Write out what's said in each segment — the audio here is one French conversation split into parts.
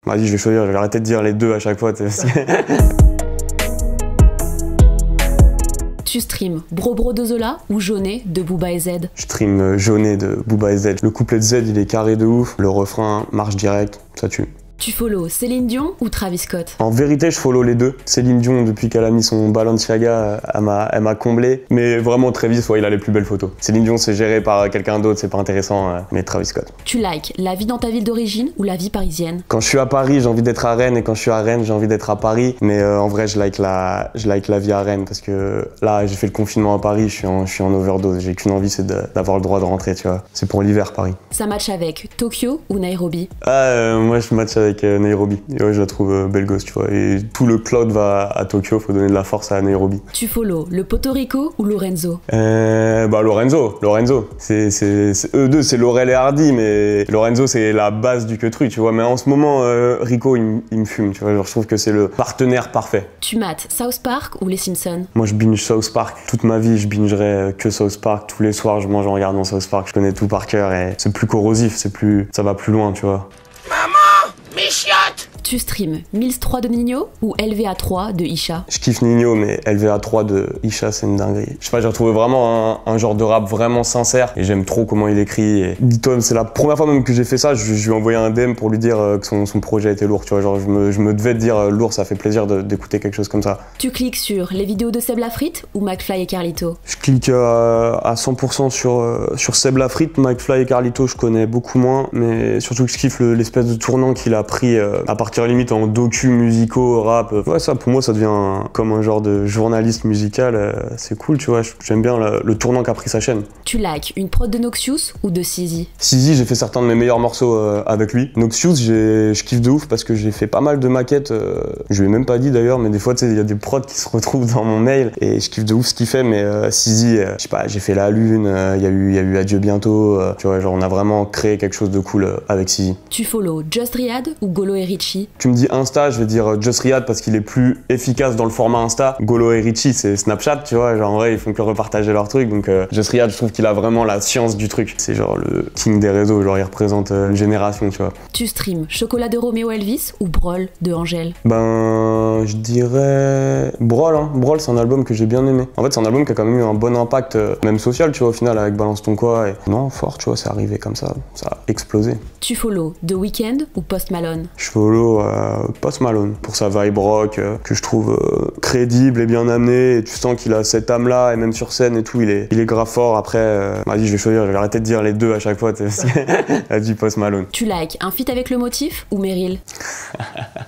Vas-y, je vais choisir, je vais arrêter de dire les deux à chaque fois. Tu streams Bro Bro de Zola ou Jaunet de Booba et Z? Je stream Jaunet de Booba et Z. Le couplet de Z, il est carré de ouf. Le refrain marche direct, ça tue. Tu follow Céline Dion ou Travis Scott? En vérité, je follow les deux. Céline Dion, depuis qu'elle a mis son Balenciaga, elle m'a comblé. Mais vraiment, Travis, ouais, il a les plus belles photos. Céline Dion, c'est géré par quelqu'un d'autre, c'est pas intéressant, mais Travis Scott. Tu likes la vie dans ta ville d'origine ou la vie parisienne? Quand je suis à Paris, j'ai envie d'être à Rennes, et quand je suis à Rennes, j'ai envie d'être à Paris. Mais en vrai, je like la vie à Rennes, parce que là, j'ai fait le confinement à Paris, je suis en overdose. J'ai qu'une envie, c'est d'avoir le droit de rentrer, tu vois. C'est pour l'hiver, Paris. Ça match avec Tokyo ou Nairobi? Moi, je match avec Nairobi. Et ouais, je la trouve belle gosse, tu vois. Et tout le cloud va à Tokyo, faut donner de la force à Nairobi. Tu follow le Porto Rico ou Lorenzo? Lorenzo. C'est eux deux, c'est Laurel et Hardy, mais Lorenzo, c'est la base du queutru, tu vois. Mais en ce moment, Rico, il me fume, tu vois. Genre, je trouve que c'est le partenaire parfait. Tu mates South Park ou les Simpsons? Moi, je binge South Park. Toute ma vie, je bingerai que South Park. Tous les soirs, je mange en regardant South Park. Je connais tout par cœur et c'est plus corrosif, ça va plus loin, tu vois. Maman, mes chiottes! Tu streams Mills 3 de Nino ou LVA3 de Isha? Je kiffe Nino, mais LVA3 de Isha, c'est une dinguerie. Je sais pas, j'ai retrouvé vraiment un genre de rap vraiment sincère et j'aime trop comment il écrit. Et dis-toi, c'est la première fois même que j'ai fait ça, je lui ai envoyé un DM pour lui dire que son projet était lourd, tu vois. Genre, je me devais te dire lourd, ça fait plaisir d'écouter quelque chose comme ça. Tu cliques sur les vidéos de Seb Lafrite ou McFly et Carlito? Je clique à 100% sur Seb Lafrite. McFly et Carlito, je connais beaucoup moins, mais surtout que je kiffe l'espèce de tournant qu'il a pris à partir limite en docu musicaux, rap. Ouais, ça pour moi ça devient comme un genre de journaliste musical, c'est cool, tu vois. J'aime bien le tournant qu'a pris sa chaîne. Tu likes une prod de Noxious ou de Sizi? Sizi, j'ai fait certains de mes meilleurs morceaux avec lui. Noxious, je kiffe de ouf parce que j'ai fait pas mal de maquettes. Je lui ai même pas dit d'ailleurs, mais des fois, tu sais, il y a des prods qui se retrouvent dans mon mail et je kiffe de ouf ce qu'il fait. Mais Sizi, je sais pas, j'ai fait La Lune, il y a eu Adieu bientôt. Tu vois, genre on a vraiment créé quelque chose de cool avec Sizi. Tu follow Just Riyad ou Golo et Richie? Tu me dis Insta, je vais dire Just Riyad parce qu'il est plus efficace dans le format Insta. Golo et Richie, c'est Snapchat, tu vois. Genre en vrai, ils font que repartager leur truc. Donc Just Riyad, je trouve qu'il a vraiment la science du truc. C'est genre le king des réseaux, genre il représente une génération, tu vois. Tu streams Chocolat de Roméo Elvis ou Brol de Angèle? Je dirais Brol, hein. Brol, c'est un album que j'ai bien aimé. En fait, c'est un album qui a quand même eu un bon impact, même social, tu vois, au final, avec Balance ton quoi. Et non, fort, tu vois, c'est arrivé comme ça a explosé. Tu follow The Weeknd ou Post Malone? Je follow Post Malone pour sa vibe rock que je trouve crédible et bien amené. Et tu sens qu'il a cette âme-là, et même sur scène et tout, il est grave fort. Après, vas-y, je vais choisir, je vais arrêter de dire les deux à chaque fois. Vas-y, Post Malone. Tu likes un feat avec Le Motif ou Meryl?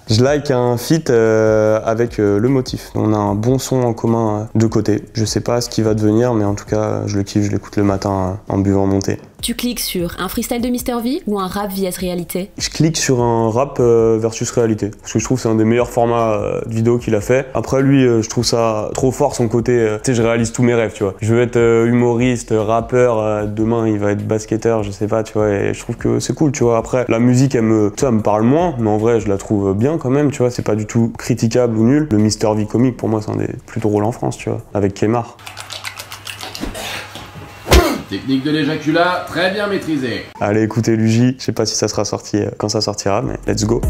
Je like un feat avec Le Motif. On a un bon son en commun de côté. Je sais pas ce qui va devenir, mais en tout cas, je le kiffe, je l'écoute le matin en buvant mon thé. Tu cliques sur un freestyle de Mister V ou un rap vs réalité? Je clique sur un rap versus réalité, parce que je trouve que c'est un des meilleurs formats de vidéo qu'il a fait. Après lui, je trouve ça trop fort son côté, tu sais, je réalise tous mes rêves, tu vois. Je veux être humoriste, rappeur, demain il va être basketteur, je sais pas, tu vois, et je trouve que c'est cool, tu vois. Après, la musique, elle me parle moins, mais en vrai, je la trouve bien quand même, tu vois, c'est pas du tout critiquable ou nul. Le Mister V comique, pour moi, c'est un des plus drôles en France, tu vois, avec Kemar. Technique de l'éjaculat, très bien maîtrisée. Allez écoutez Luigi, je sais pas si ça sera sorti quand ça sortira, mais let's go.